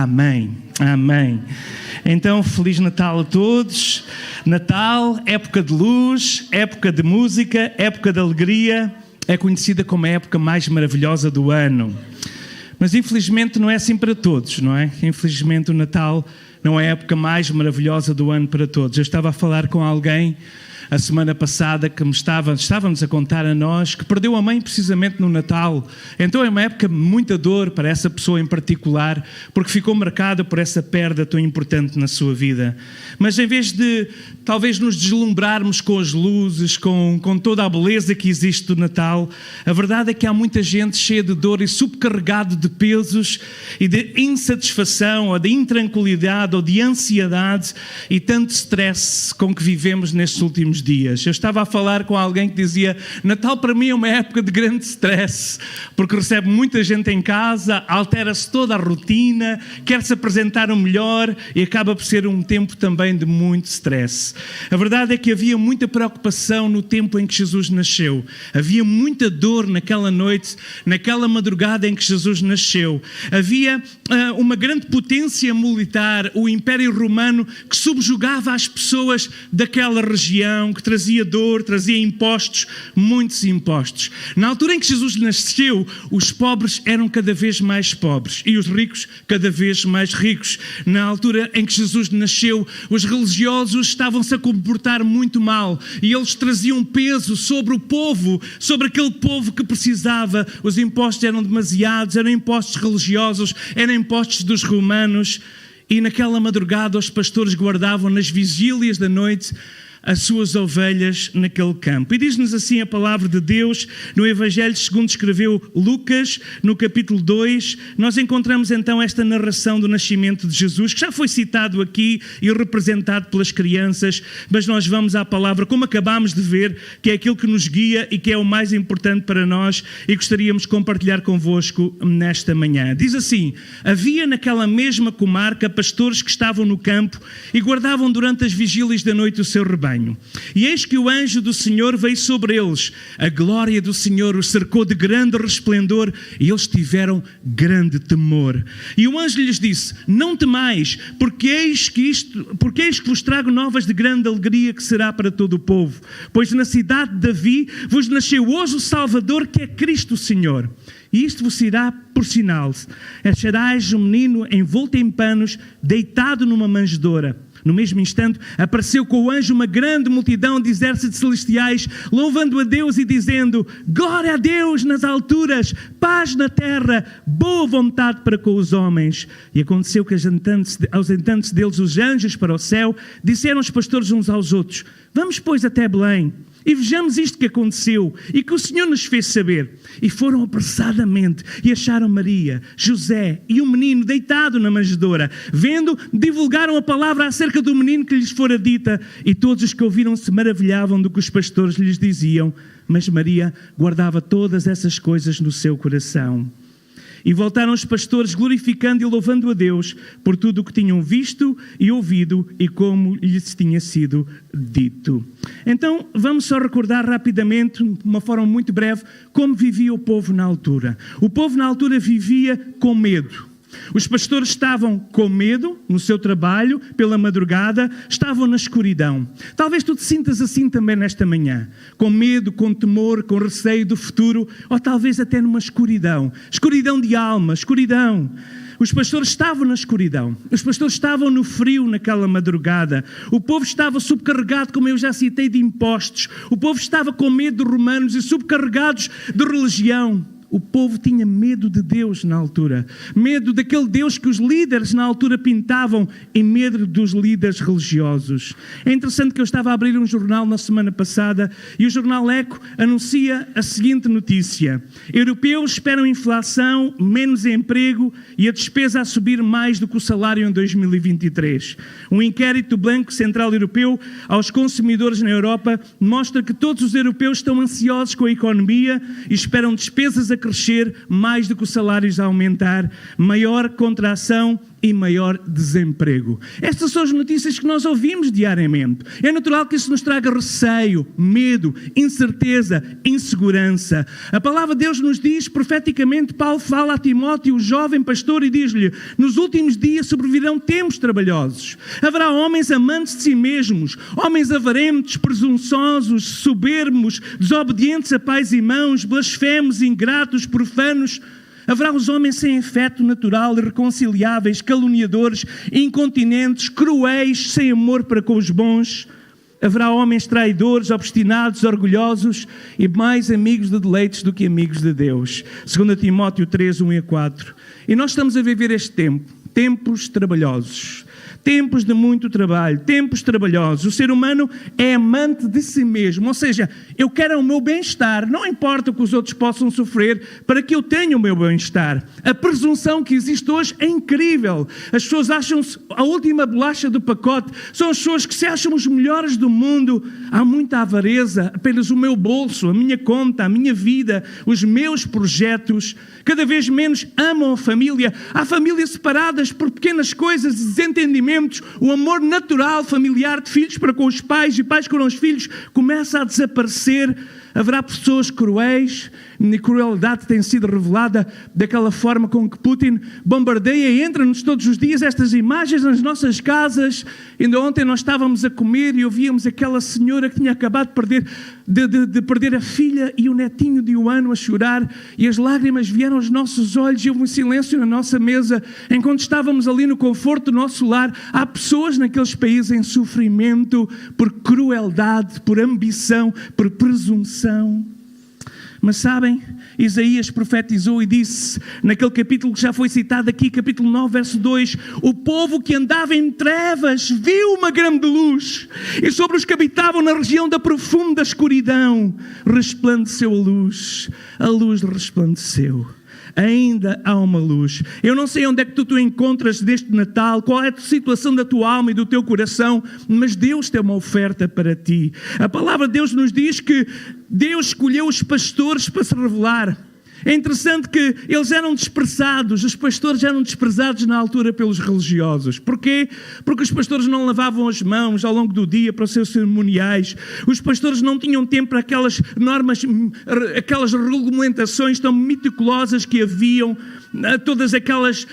Amém. Amém. Então, Feliz Natal a todos. Natal, época de luz, época de música, época de alegria. É conhecida como a época mais maravilhosa do ano. Mas infelizmente não é assim para todos, não é? Infelizmente o Natal não é a época mais maravilhosa do ano para todos. Eu estava a falar com alguém a semana passada que estávamos a contar a nós que perdeu a mãe precisamente no Natal. Então é uma época de muita dor para essa pessoa em particular, porque ficou marcada por essa perda tão importante na sua vida. Mas em vez de talvez nos deslumbrarmos com as luzes, com toda a beleza que existe do Natal, a verdade é que há muita gente cheia de dor e subcarregado de pesos e de insatisfação, ou de intranquilidade, ou de ansiedade e tanto stress com que vivemos nestes últimos dias. Eu estava a falar com alguém que dizia: Natal para mim é uma época de grande stress, porque recebe muita gente em casa, altera-se toda a rotina, quer-se apresentar o melhor e acaba por ser um tempo também de muito stress. A verdade é que havia muita preocupação no tempo em que Jesus nasceu. Havia muita dor naquela noite, naquela madrugada em que Jesus nasceu. Havia uma grande potência militar, o Império Romano, que subjugava as pessoas daquela região, que trazia dor, trazia impostos, muitos impostos. Na altura em que Jesus nasceu, os pobres eram cada vez mais pobres e os ricos cada vez mais ricos. Na altura em que Jesus nasceu, os religiosos estavam-se a comportar muito mal e eles traziam peso sobre o povo, sobre aquele povo que precisava. Os impostos eram demasiados, eram impostos religiosos, eram impostos dos romanos. E naquela madrugada os pastores guardavam nas vigílias da noite as suas ovelhas naquele campo. E diz-nos assim a palavra de Deus no Evangelho segundo escreveu Lucas, no capítulo 2. Nós encontramos então esta narração do nascimento de Jesus, que já foi citado aqui e representado pelas crianças, mas nós vamos à palavra, como acabámos de ver, que é aquilo que nos guia e que é o mais importante para nós e gostaríamos de compartilhar convosco nesta manhã. Diz assim: havia naquela mesma comarca pastores que estavam no campo e guardavam durante as vigílias da noite o seu rebanho. E eis que o anjo do Senhor veio sobre eles. A glória do Senhor os cercou de grande resplendor e eles tiveram grande temor. E o anjo lhes disse: não temais, porque eis que vos trago novas de grande alegria que será para todo o povo. Pois na cidade de Davi vos nasceu hoje o Salvador, que é Cristo o Senhor. E isto vos será por sinal: achareis um menino envolto em panos, deitado numa manjedoura. No mesmo instante, apareceu com o anjo uma grande multidão de exércitos celestiais, louvando a Deus e dizendo: glória a Deus nas alturas, paz na terra, boa vontade para com os homens. E aconteceu que, ausentando-se deles os anjos para o céu, disseram os pastores uns aos outros: vamos, pois, até Belém e vejamos isto que aconteceu e que o Senhor nos fez saber. E foram apressadamente e acharam Maria, José e o menino deitado na manjedoura. Vendo, divulgaram a palavra acerca do menino que lhes fora dita, e todos os que ouviram se maravilhavam do que os pastores lhes diziam. Mas Maria guardava todas essas coisas no seu coração. E voltaram os pastores glorificando e louvando a Deus por tudo o que tinham visto e ouvido e como lhes tinha sido dito. Então vamos só recordar rapidamente, de uma forma muito breve, como vivia o povo na altura. O povo na altura vivia com medo. Os pastores estavam com medo no seu trabalho, pela madrugada, estavam na escuridão. Talvez tu te sintas assim também nesta manhã, com medo, com temor, com receio do futuro, ou talvez até numa escuridão de alma, escuridão. Os pastores estavam na escuridão, os pastores estavam no frio naquela madrugada, o povo estava subcarregado, como eu já citei, de impostos, o povo estava com medo de romanos e subcarregados de religião. O povo tinha medo de Deus na altura, medo daquele Deus que os líderes na altura pintavam e medo dos líderes religiosos. É interessante que eu estava a abrir um jornal na semana passada e o jornal Eco anuncia a seguinte notícia: europeus esperam inflação, menos emprego e a despesa a subir mais do que o salário em 2023. Um inquérito do Banco Central Europeu aos consumidores na Europa mostra que todos os europeus estão ansiosos com a economia e esperam despesas a crescer mais do que os salários a aumentar, maior contração e maior desemprego. Estas são as notícias que nós ouvimos diariamente. É natural que isso nos traga receio, medo, incerteza, insegurança. A palavra de Deus nos diz, profeticamente, Paulo fala a Timóteo, o jovem pastor, e diz-lhe: nos últimos dias sobrevirão tempos trabalhosos. Haverá homens amantes de si mesmos, homens avarentos, presunçosos, soberbos, desobedientes a pais e mãos, blasfemos, ingratos, profanos. Haverá os homens sem afeto natural, irreconciliáveis, caluniadores, incontinentes, cruéis, sem amor para com os bons. Haverá homens traidores, obstinados, orgulhosos e mais amigos de deleites do que amigos de Deus. 2 Timóteo 3, 1 e 4. E nós estamos a viver este tempo, tempos trabalhosos. Tempos de muito trabalho, tempos trabalhosos. O ser humano é amante de si mesmo, ou seja, eu quero o meu bem-estar, não importa o que os outros possam sofrer, para que eu tenha o meu bem-estar. A presunção que existe hoje é incrível. As pessoas acham-se a última bolacha do pacote, são as pessoas que se acham os melhores do mundo. Há muita avareza, apenas o meu bolso, a minha conta, a minha vida, os meus projetos. Cada vez menos amam a família. Há famílias separadas por pequenas coisas, desentendimentos. O amor natural, familiar de filhos para com os pais e pais com os filhos começa a desaparecer. Haverá pessoas cruéis, e crueldade tem sido revelada daquela forma com que Putin bombardeia e entra-nos todos os dias estas imagens nas nossas casas. Ainda ontem nós estávamos a comer e ouvíamos aquela senhora que tinha acabado de perder a filha e o netinho de 1 ano a chorar, e as lágrimas vieram aos nossos olhos e houve um silêncio na nossa mesa enquanto estávamos ali no conforto do nosso lar. Há pessoas naqueles países em sofrimento por crueldade, por ambição, por presunção. Mas sabem, Isaías profetizou e disse, naquele capítulo que já foi citado aqui, capítulo 9, verso 2, o povo que andava em trevas viu uma grande luz, e sobre os que habitavam na região da profunda escuridão resplandeceu a luz resplandeceu. Ainda há uma luz. Eu não sei onde é que tu encontras deste Natal, qual é a situação da tua alma e do teu coração, mas Deus tem uma oferta para ti. A palavra de Deus nos diz que Deus escolheu os pastores para se revelar. É interessante que eles eram desprezados, os pastores eram desprezados na altura pelos religiosos. Porquê? Porque os pastores não lavavam as mãos ao longo do dia para os seus cerimoniais. Os pastores não tinham tempo para aquelas normas, aquelas regulamentações tão meticulosas que haviam, todas aquelas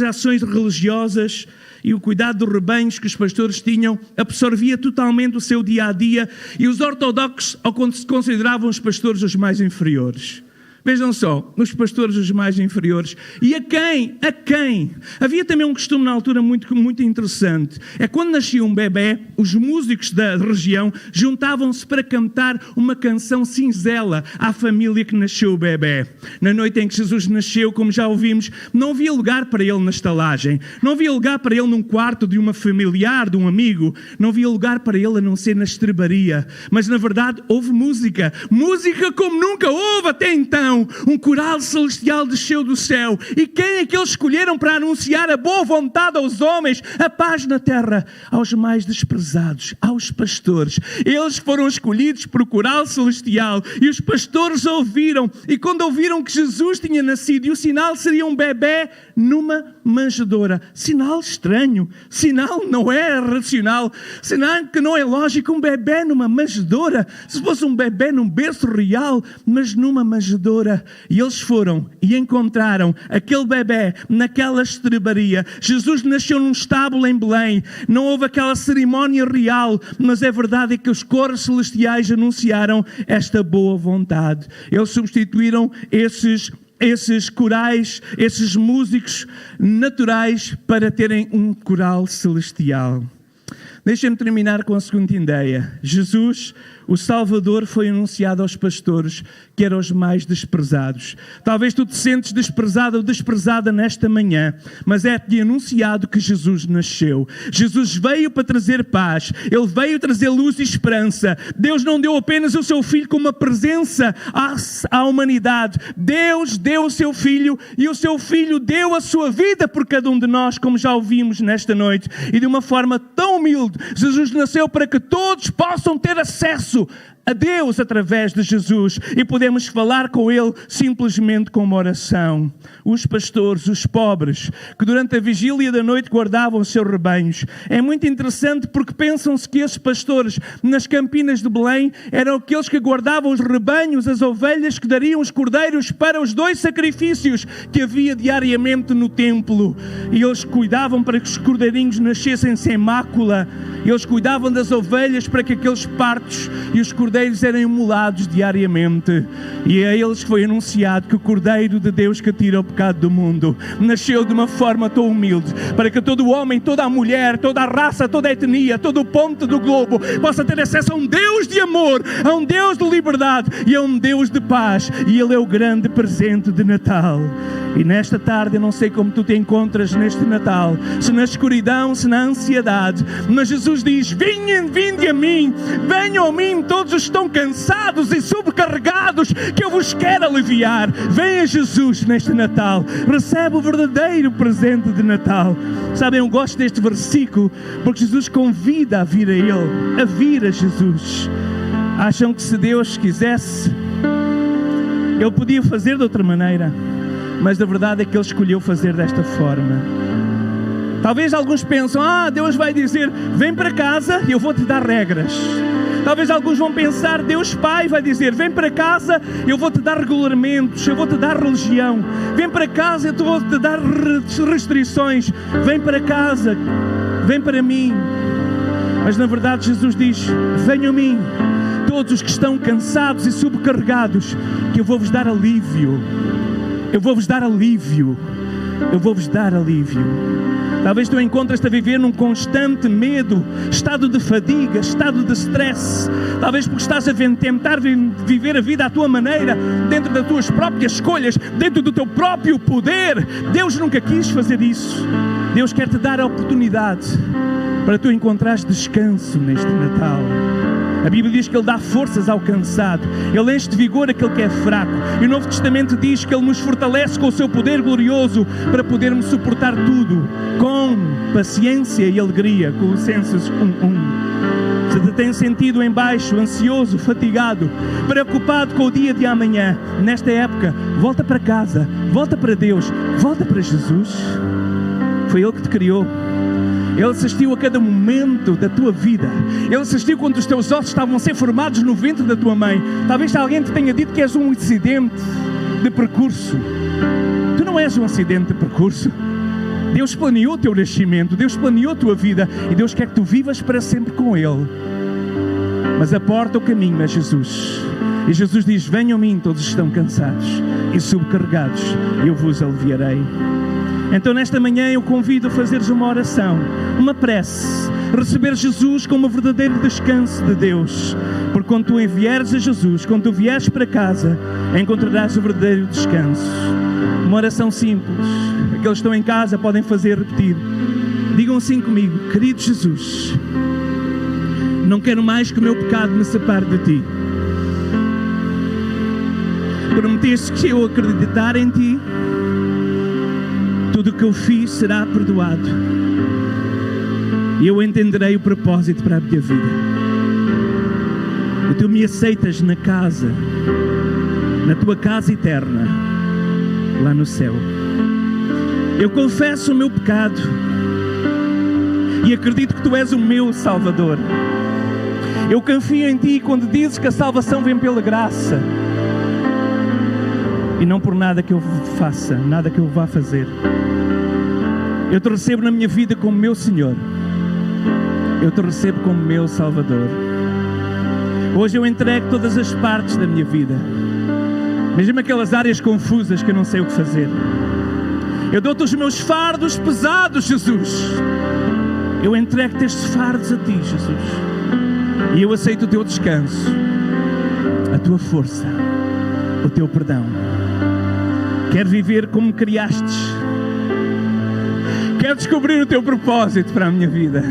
ações religiosas. E o cuidado dos rebanhos que os pastores tinham absorvia totalmente o seu dia-a-dia, e os ortodoxos consideravam os pastores os mais inferiores. Vejam só, os pastores os mais inferiores. E a quem? Havia também um costume na altura muito, muito interessante. É quando nascia um bebê, os músicos da região juntavam-se para cantar uma canção singela à família que nasceu o bebê. Na noite em que Jesus nasceu, como já ouvimos, não havia lugar para ele na estalagem. Não havia lugar para ele num quarto de uma familiar, de um amigo. Não havia lugar para ele a não ser na estrebaria. Mas na verdade houve música. Música como nunca houve até então. Um coral celestial desceu do céu. E quem é que eles escolheram para anunciar a boa vontade aos homens, a paz na terra? Aos mais desprezados, aos pastores. Eles foram escolhidos por o coral celestial, e os pastores ouviram, e quando ouviram que Jesus tinha nascido, e o sinal seria um bebê numa manjedoura. Sinal estranho, sinal não é racional, sinal que não é lógico, um bebê numa manjedoura. Se fosse um bebê num berço real, mas numa manjedoura. E eles foram e encontraram aquele bebê naquela estrebaria. Jesus nasceu num estábulo em Belém. Não houve aquela cerimónia real, mas é verdade que os coros celestiais anunciaram esta boa vontade. Eles substituíram esses corais, esses músicos naturais, para terem um coral celestial. Deixem-me terminar com a segunda ideia. Jesus, o Salvador, foi anunciado aos pastores, que eram os mais desprezados. Talvez tu te sentes desprezado ou desprezada nesta manhã, mas é-te anunciado que Jesus nasceu. Jesus veio para trazer paz. Ele veio trazer luz e esperança. Deus não deu apenas o seu Filho como uma presença à humanidade. Deus deu o seu Filho, e o seu Filho deu a sua vida por cada um de nós, como já ouvimos nesta noite. E de uma forma tão humilde, Jesus nasceu para que todos possam ter acesso a Deus através de Jesus e podemos falar com Ele simplesmente com uma oração. Os pastores, os pobres, que durante a vigília da noite guardavam os seus rebanhos. É muito interessante porque pensam-se que esses pastores nas campinas de Belém eram aqueles que guardavam os rebanhos, as ovelhas que dariam os cordeiros para os 2 sacrifícios que havia diariamente no templo. E eles cuidavam para que os cordeirinhos nascessem sem mácula. Eles cuidavam das ovelhas para que aqueles partos e os cordeiros eram imolados diariamente. E é a eles que foi anunciado que o Cordeiro de Deus que tira o pecado do mundo nasceu de uma forma tão humilde, para que todo homem, toda a mulher, toda a raça, toda a etnia, todo o ponto do globo possa ter acesso a um Deus de amor, a um Deus de liberdade e a um Deus de paz. E Ele é o grande presente de Natal. E nesta tarde, eu não sei como tu te encontras neste Natal, se na escuridão, se na ansiedade, mas Jesus diz: vinde a mim, venham a mim todos os que estão cansados e sobrecarregados, que eu vos quero aliviar. Venha Jesus neste Natal, recebe o verdadeiro presente de Natal. Sabem, eu gosto deste versículo porque Jesus convida a vir a Ele, a vir a Jesus. Acham que se Deus quisesse, Ele podia fazer de outra maneira, mas a verdade é que Ele escolheu fazer desta forma. Talvez alguns pensam: Deus vai dizer, vem para casa e eu vou te dar regras. Talvez alguns vão pensar, Deus Pai vai dizer, vem para casa, eu vou te dar regulamentos, eu vou te dar religião. Vem para casa, eu vou te dar restrições. Vem para casa, vem para mim. Mas na verdade Jesus diz: venham a mim, todos os que estão cansados e sobrecarregados, que eu vou-vos dar alívio. Eu vou-vos dar alívio. Eu vou-vos dar alívio. Talvez tu encontres-te a viver num constante medo, estado de fadiga, estado de stress. Talvez porque estás a tentar viver a vida à tua maneira, dentro das tuas próprias escolhas, dentro do teu próprio poder. Deus nunca quis fazer isso. Deus quer te dar a oportunidade para tu encontrares descanso neste Natal. A Bíblia diz que Ele dá forças ao cansado. Ele enche de vigor aquele que é fraco. E o Novo Testamento diz que Ele nos fortalece com o seu poder glorioso para podermos suportar tudo com paciência e alegria. Colossenses 1:1. Se te tens sentido em baixo, ansioso, fatigado, preocupado com o dia de amanhã, nesta época, volta para casa, volta para Deus, volta para Jesus. Foi Ele que te criou. Ele assistiu a cada momento da tua vida. Ele assistiu quando os teus ossos estavam a ser formados no ventre da tua mãe. Talvez alguém te tenha dito que és um acidente de percurso. Tu não és um acidente de percurso. Deus planeou o teu nascimento, Deus planeou a tua vida e Deus quer que tu vivas para sempre com Ele. Mas a porta, o caminho é Jesus. E Jesus diz: venham a mim todos os que estão cansados e sobrecarregados, eu vos aliviarei. Então nesta manhã eu convido a fazeres uma oração, uma prece, receber Jesus como um verdadeiro descanso de Deus. Porque quando tu vieres a Jesus, quando tu vieres para casa, encontrarás o verdadeiro descanso. Uma oração simples. Aqueles que estão em casa podem fazer, repetir. Digam assim comigo: querido Jesus, não quero mais que o meu pecado me separe de Ti. Prometeste que se eu acreditar em Ti, tudo o que eu fiz será perdoado. E eu entenderei o propósito para a minha vida. E Tu me aceitas na casa, na Tua casa eterna, lá no céu. Eu confesso o meu pecado e acredito que Tu és o meu Salvador. Eu confio em Ti quando dizes que a salvação vem pela graça e não por nada que eu faça, nada que eu vá fazer. Eu Te recebo na minha vida como meu Senhor. Eu Te recebo como meu Salvador. Hoje eu entrego todas as partes da minha vida, mesmo aquelas áreas confusas que eu não sei o que fazer. Eu dou-Te os meus fardos pesados, Jesus. Eu entrego-Te estes fardos a Ti, Jesus. E eu aceito o Teu descanso, a Tua força, o Teu perdão. Quero viver como me criastes. Quero descobrir o Teu propósito para a minha vida.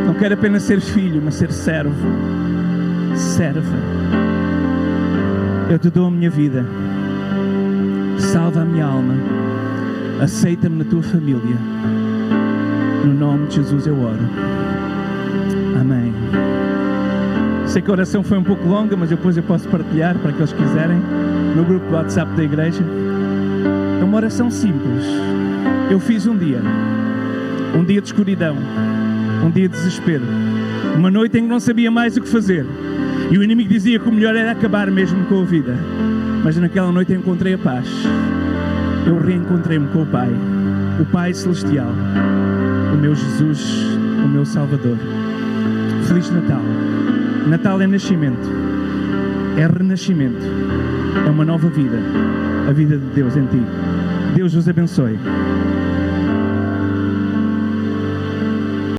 Não quero apenas ser filho, mas ser servo. Serva. Eu Te dou a minha vida. Salva a minha alma. Aceita-me na Tua família. No nome de Jesus eu oro. Amém. Sei que a oração foi um pouco longa, mas depois eu posso partilhar para aqueles que quiserem no grupo do WhatsApp da igreja. É uma oração simples. Eu fiz um dia de escuridão, um dia de desespero, uma noite em que não sabia mais o que fazer, e o inimigo dizia que o melhor era acabar mesmo com a vida. Mas naquela noite eu encontrei a paz. Eu reencontrei-me com o Pai Celestial, o meu Jesus, o meu Salvador. Feliz Natal. Natal é nascimento, é renascimento, é uma nova vida, a vida de Deus em ti. Deus vos abençoe.